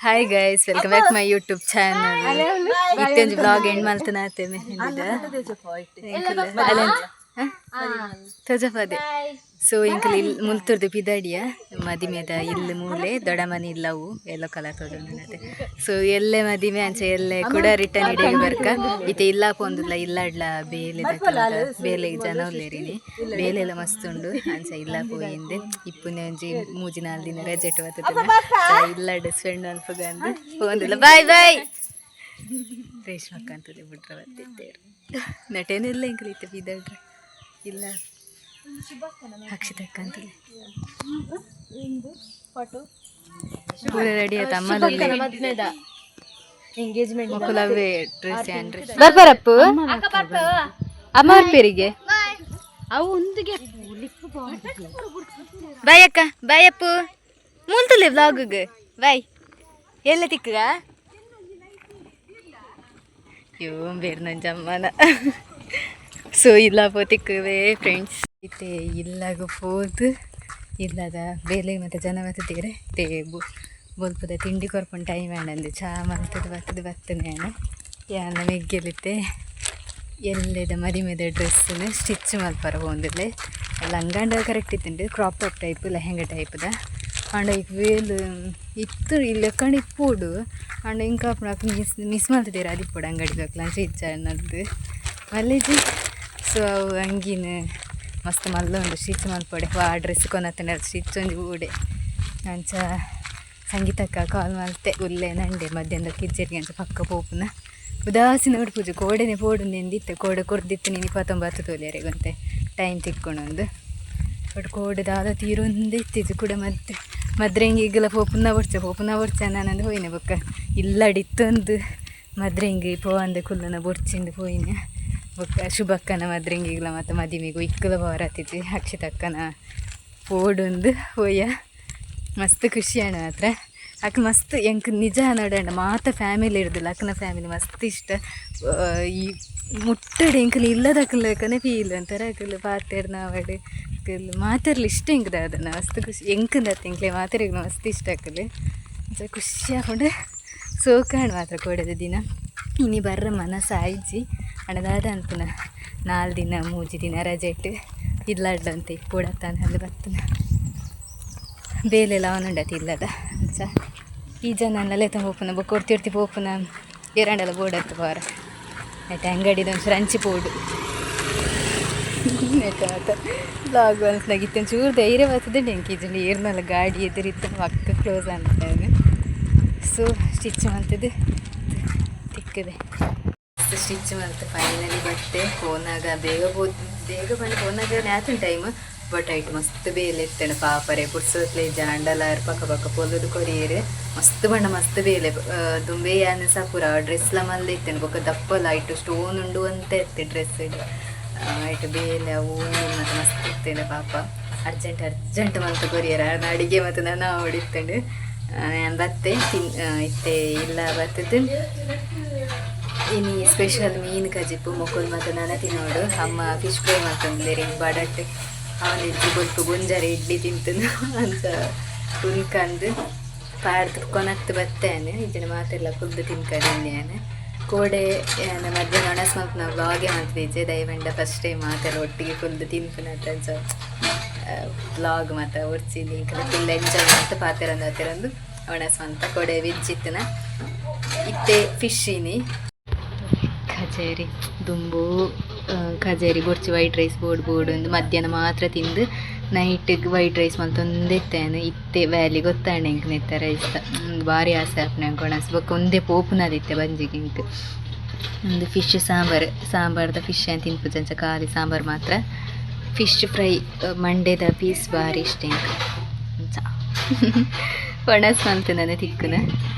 Hi guys, welcome back my YouTube channel. ಇತ್ತೊಂದು blog ಎಂಡ್ ಮಲ್ತನ ಆತೇನೆ ತೋಜಪದೆ. ಸೊ ಇಂಕಲ್ ಇಲ್ಲಿ ಮುಲ್ತುರ್ದು ಪಿದಾಡಿಯ ಮದಿಮೆದ ಇಲ್ಲಿ ಮೂಲೆ ದೊಡ್ಡ ಮನೆ ಇಲ್ಲವು ಎಲ್ಲೋ ಕಲರ್ ತೋಜೊಂದಿನತೆ. ಸೊ ಎಲ್ಲೆ ಮದಿಮೆ ಅಂಚೆ ಎಲ್ಲೆ ಕೂಡ ರಿಟರ್ನ್ ಇಡೀಗೆ ಬರ್ಕ ಇತ್ತೆ ಇಲ್ಲ ಪೋಂದಿಲ್ಲ ಇಲ್ಲಡ್ಲ ಬೇಲೆ ಬೇಲೆ ಜನ ಉಲ್ಲೇರಿನಿ ಬೇಲೆಲ್ಲ ಮಸ್ತ್ ಉಂಡು ಅಂಚೆ ಇಲ್ಲ ಪೋಯಿಂದೆ ಇಪ್ಪುನೆ ಒಂಜಿ ಮೂಜಿ 4 ದಿನ ರಜೆಟ್ ಬರ್ತದೆ ಇಲ್ಲಡ್ ಸ್ಪೆಂಡ್ ಅನ್ಪಗ ಅಂದು ಪೋಂದಿಲ್ಲ. ಬಾಯ್ ಬಾಯ್ ರೇಷ್ಮಕ್ಕ ಅಂತದೆ ಬಿಟ್ರೆ ಬರ್ತಿದ್ದೇರು ನಟೇನಿಲ್ಲ ಇಂಕಲ್ ಇತ್ತೆ ಪಿದಾಡ್ರೆ ಇಲ್ಲ ಅಕ್ಷಿತಕ್ಕ ಅಂತಲೇ ಪೂರ ರೆಡಿ ಆಯ್ತು ಅಮ್ಮದಲ್ಲಿ ಎಂಗೇಜ್ಮೆಂಟ್ ಮಕ್ಕಳವೇ ಡ್ರೆಸ್ ಆ್ಯಂಡ್ರೆ ಬರ್ಬರಪ್ಪು ಅಮ್ಮ ಪೇರಿಗೆ ಅವು ಒಂದಿಗೆ ಬಾಯ್ ಅಕ್ಕ ಬಾಯ್ ಅಪ್ಪು ಮುಂತಲೆ ವ್ಲಾಗ್ಗೆ ಬಾಯ್ ಎಲ್ಲ ತಿಕ್ಕಗ ಅಯ್ಯೋ ಬೇರೆ ನನ್ನ ಜಮ್ಮನ. ಸೊ ಇಲ್ಲ ಪೋತಿಕ್ಕುವೆ ಫ್ರೆಂಡ್ಸ್ ಇತ್ತೆ ಇಲ್ಲಾಗ ಹೋದು ಇಲ್ಲದ ಬೇಲೆ ಮತ್ತು ಜನ ಬತ್ತಿದ್ದೀರ ತೇ ಬೊಲ್ಪದ ತಿಂಡಿ ಕೊರ್ಪೊಂಡು ಟೈಮ್ ಆಣಂದು ಚಾ ಮಲ್ತದ್ದು ಬರ್ತದೆ ಯಾನ ಮೆಗ್ಗೆಲಿತ್ತೆ ಎಲ್ಲದ ಮದಿಮೆದ ಡ್ರೆಸ್ಸನ್ನು ಸ್ಟಿಚ್ ಮಲ್ಪರ ಹೋಂದಿಲ್ಲ ಲಂಗಾಂಡ ಕರೆಕ್ಟ್ ಇತ್ತುಂಡು ಕ್ರಾಪ್ ಟಾಪ್ ಟೈಪ್ ಲೆಹೆಂಗ ಟೈಪ್ದ ಅಂಡ ಈಗ ವೇಲು ಇತ್ತು ಇಲ್ಲಿ ಕಣ್ ಇಪ್ಪುಡು ಅಂಡ ಇಂಕ ಮಿಸ್ ಮಾಡ್ತಿದ್ದೀರ ಅದಿಪ್ಪುಡು ಅಂಗಡಿಗೆ ಹಾಕ್ಲ ಸ್ಟಿಚ್ ಅನ್ನೋದು ಮಲ್ಲಿಜಿ. ಸೊ ಅವು ಹಂಗಿನ ಮಸ್ತ್ ಮಲ್ಲ ಉಂಡು ಸ್ಟಿಚ್ ಮಲ್ಪಡೆ ಆ ಡ್ರೆಸ್ ಕೊನತ್ತನ ಸ್ಟಿಚ್ ಒಂದು ಊಡೆ ಅಂಚ ಸಂಗೀತಕ್ಕ ಕಾಲ್ ಮಲ್ತೆ ಉಲ್ಲೆ ನಂಡೆ ಮಧ್ಯಾಹ್ನದ ಕಿಜ್ಜರಿಗೆ ಅಂಚ ಪಕ್ಕ ಪೋಪುನ ಉದಾಸಿ ನೋಡ್ಪೂಜು ಕೋಡೆನೆ ಪೋಡು ನೆಂದಿತ್ತೆ ಕೋಡೆ ಕೊರ್ದಿತ್ತು ನೀನು 29 ತೊಲೆರೆಗಂತೆ ಟೈಮ್ ತಿಕ್ಕೊಂಡೊಂದು ಬಟ್ ಕೋಡೆ ದಾದ ತೀರೊಂದೇ ಇತ್ತಿದ್ದು ಕೂಡ ಮದ್ರೆಂಗಿ ಈಗೆಲ್ಲ ಪೋಪುನ ಬೊಡ್ಚ ನಾನಂದು ಹೋಯ್ನೆ ಬೊಕ್ಕ ಇಲ್ಲಡಿತ್ತೊಂದು ಮದ್ರೆಂಗಿ ಪೋವಂದೆ ಕುಲ್ಲನ ಬೊಡ್ಚಿಂದು ಹೋಯ್ನೆ ಬೊಕ್ಕ ಶುಭಕ್ಕನ ಮದ್ರೆಂಗಿಗ್ಲ ಮತ್ತು ಮದಿಮೆಗೂ ಇಕ್ಕಲ ಬಾರತ್ತಿದ್ವಿ ಅಕ್ಷಿತಕ್ಕನ ಓಡೊಂದು ಹೋಯ್ಯ ಮಸ್ತ್ ಖುಷಿಯಾಣ ಮಾತ್ರ ಅಕ್ಕ ಮಸ್ತ್ ಎಂಕ್ ನಿಜ ನೋಡೋಣ ಮಾತ ಫ್ಯಾಮಿಲಿ ಇರೋದಿಲ್ಲ ಅಕ್ಕನ ಫ್ಯಾಮಿಲಿ ಮಸ್ತ್ ಇಷ್ಟ ಈ ಮುಟ್ಟಡೆ ಎಂಕಲ್ ಇಲ್ಲದಕ್ಕಲಕ್ಕನೇ ಫೀಲ್ ಅಂತಾರೆ ಅಕ್ಕಲು ಪಾತೆರ್ ನಾವಡೆ ಅಕ್ಕಲು ಮಾತಾಡ್ಲಿ ಇಷ್ಟ ಹೆಂಗದ ಅದನ್ನು ಮಸ್ತ್ ಖುಷಿ ಎಂಕಂದ ಎಂಕ್ಲೆ ಮಾತಾಡಿಗ್ಲು ಮಸ್ತ್ ಇಷ್ಟ ಅಕ್ಕಲು ಖುಷಿ ಹಾಕೊಂಡು ಸೋಕಾಣ್ ಮಾತ್ರ ಕೊಡೋದು ದಿನ ಇನಿ ಬರ್ರ ಮನಸ್ಸು ಆಯ್ಜಿ ಅಣ್ಣದಾದ ಅನ್ಪುನ 4 ದಿನ 3 ದಿನ ರಜೆ ಇಟ್ಟು ಇಲ್ಲಡ್ಲಂತೆ ಪೂಡತ್ತಾನ ಅಲ್ಲಿ ಬರ್ತಾನೆ ಬೇಲೆಲ್ಲ ಅವನುಂಡತಿ ಇಲ್ಲದ ಅಂಚ ಈ ಜನನ್ನೆಲ್ಲ ಹೋಪುನ ಕೊಡ್ತಿರ್ತಿ ಹೋಪುನ ಎರಡೆಲ್ಲ ಬೋಡತ್ತು ಬಾರ ಆಯ್ತು ಅಂಗಡಿದೊಂಚೂರು ಹಂಚಿ ಪೋಡು ಆಯ್ತು ಲಾಗ್ ಅನ್ಸ್ನಾಗಿತ್ತು ಒಂಚೂರು ಧೈರ್ಯ ಬರ್ತದೆ ಡೆಂಕಿಜಲ್ಲಿ ಏರ್ನಲ್ಲ ಗಾಡಿ ಎದುರಿತ್ತು ಅಕ್ಕ ಕ್ಲೋಸ್ ಅಂತಾನೆ. ಸೊ ಸ್ಟಿಚ್ ಮಾಡ್ತಿದ್ದು ತಿಕ್ಕದೆ ಸ್ಟಿಚ್ ಮಾಡ್ತೆ ಫೈನಲಿ ಬಟ್ಟೆ ಹೋನಾಗ ಬೇಗ ಬಂದು ಹೋನಾಗ ನ್ಯಾತಿನ ಟೈಮ್ ಬಟ್ ಐಟ್ ಮಸ್ತ್ ಬೇಲೆ ಇತ್ತೇನೆ ಪಾಪರೆ ಪುಡ್ಸೋತ್ಲೆ ಜಾಂಡಲಾರ್ ಪಕ್ಕ ಪೊಲದು ಕೊರಿಯರು ಮಸ್ತ್ ಬಣ್ಣ ಮಸ್ತ್ ಬೇಲೆ ದುಂಬೆ ಯಾನ ಸಹ ಪೂರ ಡ್ರೆಸ್ಲ ಮಲ್ಲೆ ಇತ್ತೇನೆ ಬೊಕ್ಕ ದಪ್ಪಲ್ಲ ಐಟು ಸ್ಟೋನ್ ಉಂಡು ಅಂತ ಇರ್ತೆ ಡ್ರೆಸ್ ಐಟು ಬೇಲೆ ಅವು ಮತ್ತು ಮಸ್ತ್ ಇರ್ತೇನೆ ಪಾಪ ಅರ್ಜೆಂಟ್ ಮಂತ್ ಕೊರಿಯರ ಅಡಿಗೆ ಮತ್ತು ನಾನು ಹೊಡಿತೇನೆ ನಾನು ಬತ್ತೆ ಇತ್ತೆ ಇಲ್ಲ ಬರ್ತದ್ದು ಇನ್ನು ಸ್ಪೆಷಲ್ ಮೀನು ಕಜಿಪ್ಪು ಮೊಕ್ಕಲು ಮತ್ತು ನನ್ನ ತಿನ್ನೋಡು ಅಮ್ಮ ಫಿಶ್ ಫ್ರೈ ಮಾಡ್ತಂದಿರಿ ಬಡಟ್ಟೆ ಅವನಿದ್ದು ಗೊತ್ತು ಗೊಂಜಾರೆ ಇಡ್ಲಿ ತಿಂತಂದು ಅಂತ ಕುನ್ಕಂದು ಪಾಡ್ದು ಕೊನತ್ತು ಬತ್ತೇನೆ ಇದನ್ನ ಮಾತೆಲ್ಲ ಕುದ್ದು ತಿನ್ಕೊಂಡಿದ್ದೇನೆ ಕೋಡೆ ಮಧ್ಯಾಹ್ನ ಒಣಸ್ ಮತ್ತು ನಾವು ವ್ಲಾಗೆ ಮಾಡ್ತಿದ್ದೆ ದಯವಂಡ ಫಸ್ಟ್ ಟೈಮ್ ಮಾತೆಲ್ಲ ಒಟ್ಟಿಗೆ ಕುದ್ದು ತಿನ್ಕೊಂಡ ವ್ಲಾಗ್ ಮತ್ತು ಒಡ್ಸಿದ್ದು ಇಂಕಲ್ಲ ಫುಲ್ ಎಂಜಾಯ್ ಮಾಡ್ತಾ ಪಾತೆರಂದು ಒಣಸ್ ಅಂತ ಕೊಡೆ ವಿಜ್ಜಿತ್ತನ ಇತ್ತೆ ಫಿಶ್ಶಿನಿ ಖಜೇರಿ ದುಂಬು ಖಜೇರಿ ಬೊಡ್ಚಿ ವೈಟ್ ರೈಸ್ ಬೋಡು ಒಂದು ಮಧ್ಯಾಹ್ನ ಮಾತ್ರ ತಿಂದು ನೈಟಿಗೆ ವೈಟ್ ರೈಸ್ ಮತ್ತೊಂದೇ ಇತ್ತೇನೆ ಇತ್ತೆ ವ್ಯಾಲಿ ಗೊತ್ತಾಂಡೆ ಇಂಕ್ ನೆತ್ತ ರೈಸ್ ಭಾರಿ ಆಸೆ ಆಪ್ನ ಕೊಣಸ್ ಬೊಕ್ಕ ಒಂದೇ ಪೋಪುನದಿತ್ತೆ ಬಂಜಿಗೆ ಇಂಕ್ ಒಂದು ಫಿಶ್ ಸಾಂಬಾರ್ದ ಫಿಶ್ ಅಂತ ತಿನ್ಪುಜಂಚ ಖಾಲಿ ಸಾಂಬಾರು ಮಾತ್ರ ಫಿಶ್ ಫ್ರೈ ಮಂಡೇದ ಪೀಸ್ ಭಾರಿ ಇಷ್ಟ ಇಂಕ್ ಕೊಣಸ್ ಅಂತ ನಾನು ತಿಕ್ಕನ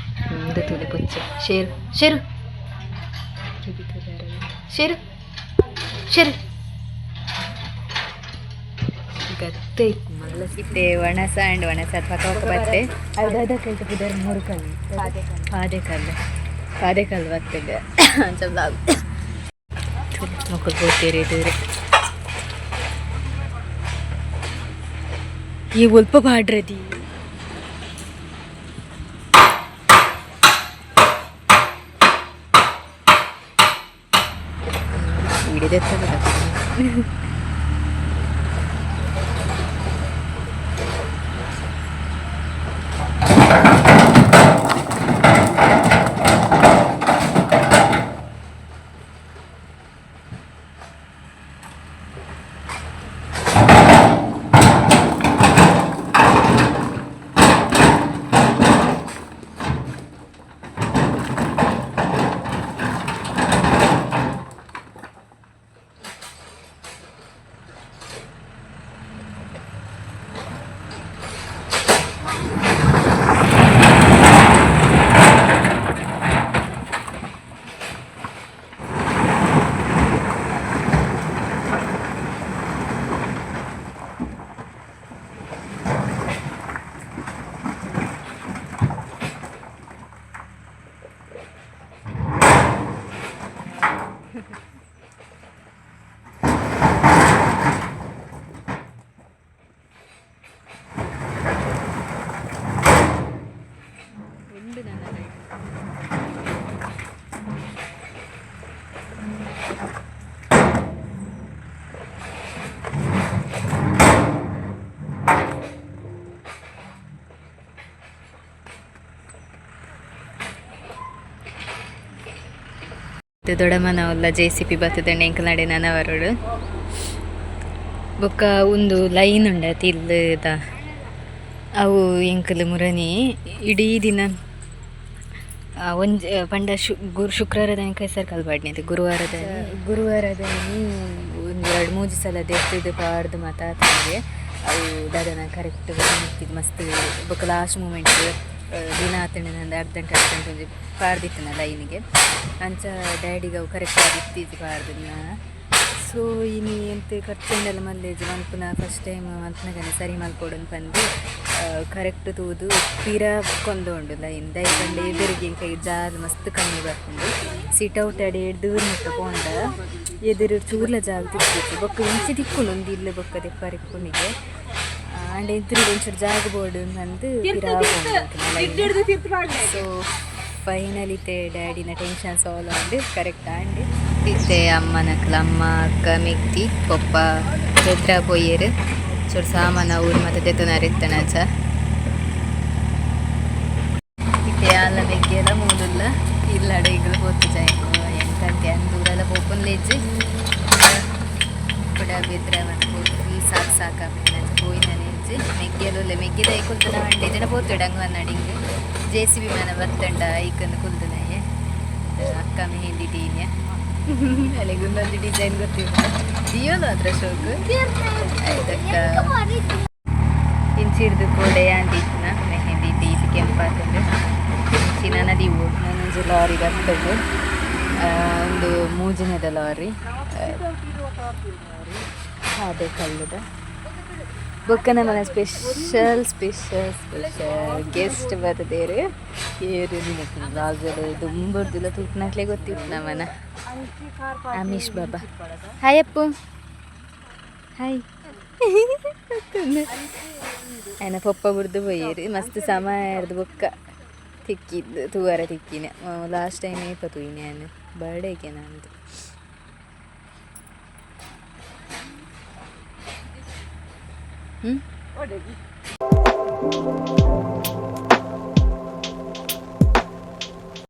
ಒಂದು ತುಳಿ ಪುಚ್ಚ ಶೇರು ಗತ್ತೆ ಮಲ್ಲ ಸಿಟ್ಟೆ ಒಣಸ ಆ್ಯಂಡ್ ಒಣಸ ಪಕ್ಕ ಬತ್ತೆ ಅರ್ಧ ಕಲ್ತು ಪುದರ್ 3 ಕಲ್ಲು ಪಾದೆ ಕಲ್ಲು ಬರ್ತದೆ ಅಂಚ ಬ್ಲಾಗ್ ಮಕ್ಕಳು ಹೋಗ್ತೀರಿ ದೂರ ಈ ಒಲ್ಪ ಬಾಡ್ರದಿ ಹಿಡಿದೆತ್ತದ ಉಂಡು ನನ್ನ ಕೈ. ದೊಡ್ಡಮ್ಮನವಲ್ಲ JCB ಬರ್ತದೆ ಎಂಕಲ್ನಡೆ ನನವರೋಡು ಬೊಕ್ಕ ಒಂದು ಲೈನ್ ಉಂಡತಿ ಇಲ್ಲದ ಅವು ಎಂಕಲ್ ಮುರನಿ ಇಡೀ ದಿನ ಒಂಜಿ ಪಂಡ ಶುಕ್ರವಾರದ ಹೆಸರು ಕಲ್ಬಾಡ್ನಿ ಗುರುವಾರದ ಒಂದು 2-3 ಸಲ ದೆತ್ತಿದ್ದು ಪಾಡ್ದು ಮಾತಾಡ್ತಿದ್ದೆ ಅವು ದಾದನ ಕರೆಕ್ಟ್ ನಿಂತಿದ್ದು ಮಸ್ತ್ ಬೊಕ್ಕ ಲಾಸ್ಟ್ ಮೂಮೆಂಟ್ ದಿನ ಆತಂಡ ನಂದು ಅರ್ಧ ಗಂಟೆ ಪಾಡ್ದಿತ್ತು ನಾ ಲೈನಿಗೆ ಅಂಚ ಡ್ಯಾಡಿಗೆ ಅವು ಕರೆಕ್ಟ್ ಆಗಿತ್ತಿದ್ದು ಪಾಡ್ದು ಸೊ ಇನ್ನು ಎಂತ ಖರ್ಚಂಡೆಲ್ಲ ಮಲ್ಲೇಜ್ ಮಲ್ಪುನ ಫಸ್ಟ್ ಟೈಮ್ ಮಲ್ಪನಾಗನೆ ಸರಿ ಮಲ್ಕೊಡೋದು ಬಂದು ಕರೆಕ್ಟ್ ತೂದು ಪಿರ ಕೊಂದೊಂಡು ಲೈನ್ ದಯಕಂಡು ಎದುರಿಗೆ ಕೈ ಜಾಗ ಮಸ್ತ್ ಕಮ್ಮಿ ಬರ್ಕೊಂಡು ಸಿಟ್ಔಟ್ ಅಡಿ ದೂರ ಮುಟ್ಟ ಪೋಂಡ ಎದುರು ಚೂರ್ಲ ಜಾಗ ತಿಕ್ಕಿತ್ತು ಬೊಕ್ಕ ಇಂಚಿ ತಿಕ್ಕೊಂಡು ಒಂದು ಇಲ್ಲ ಬೊಕ್ಕ ತೆಪ್ಪರಿಪ್ಪುನಿಗೆ ಆಂಡ್ ಎದುರು ಒಂಚೂರು ಜಾಗ ಬೋರ್ಡು ಅಂದು ಸೊ ಫೈನಲ್ ಇತ್ತೆ ಡ್ಯಾಡಿನ tension solve and correct and ಇತ್ತೆ ಅಮ್ಮನಕ್ಲ ಅಮ್ಮ ಅಕ್ಕ ಮಿಕ್ತಿ ಪಪ್ಪ ಎದ್ರ ಪೊಯ್ಯರು ಚೂರು ಸಾಮಾನು ಊರು ಮತ್ತು ತೆತ್ತನಾರು ಇತ್ತನಚ ಇತ್ತೆ ಅಲ್ಲ ಬೆಗ್ಗೆಲ್ಲ ಮೂಡುಲ್ಲ ಇಲ್ಲ ಈಗಲೂ ಹೋಗ್ತು ಜಾಯ್ಕು ಎಂಟಂತೆ ಅಂದೂರೆಲ್ಲ ಪೋಪನ್ ಲೇಜ್ ಕೂಡ ಬೆದ್ರ ಮತ್ತು ಫುಲ್ ಸಾಕಾಪಿ ಹೋಯ್ನ ನೆಂಜು ಮೆಗ್ಗೆಲ್ಲ ಮೆಗ್ಗಿದ ಕುಲ್ತನ ಹಂಡೆ ಜನ ಪೋತು ಡಂಗ್ ಅನ್ನಡಿಂಗ್ JCB ಮನ ಬತ್ತಂಡ ಐಕಂದು ಕುಲ್ದನಯ್ಯ ಅಕ್ಕ ಮೆಹಂದಿ ಟೀನ್ಯ ಅಲ್ಲಿಗೆ ಒಂದೊಂದು ಡಿಸೈನ್ ಗೊತ್ತಿಲ್ಲ ಜಿಯೋದು ಅದ್ರ ಶೋಕು ಅದಕ್ಕ ಇಂಚಿಡ್ದು ಕೋಡೆ ಅಂದಿತ್ನ ಮೆಹಂದಿ ಟೀ ಕೆಂಪಾತಂದು ಇಂಚಿನ ನದಿ ಓಡು ನಾನೊಂದು ಲಾರಿ ಬರ್ತದ್ದು ಒಂದು ಮೂಜಿನದ ಲಾರಿ ಅದೇ ಕಲ್ಲುದ ಬೊಕ್ಕ ನಮ್ಮನ ಸ್ಪೆಷಲ್ ಗೆಸ್ಟ್ ಬರ್ದೇರು ಏರು ದಿನಕ್ಕೆ ಲಾಗಲು ದುಂಬರ್ದಿಲ್ಲ ತೂಕ್ನಕ್ಲೆ ಗೊತ್ತಿತ್ತು ನಮ್ಮನ ಅಮೀಶ್ ಬಾಬಾ ಹಾಯ್ ಅಪ್ಪು ಹಾಯ್ ಆಯ್ನ ಪಪ್ಪ ಬುಡ್ದು ಬೊಯ್ಯರು ಮಸ್ತ್ ಸಮಯ ಇರ್ದು ಬೊಕ್ಕ ತಿಕ್ಕಿದ್ದು ತೂವರ ತಿಕ್ಕಿನ ಲಾಸ್ಟ್ ಟೈಮ್ ಏಪ ತೂಯಿನ ನಾನು ಬರ್ಡೇಗೆ ನಂದು ಹ್ಞೂ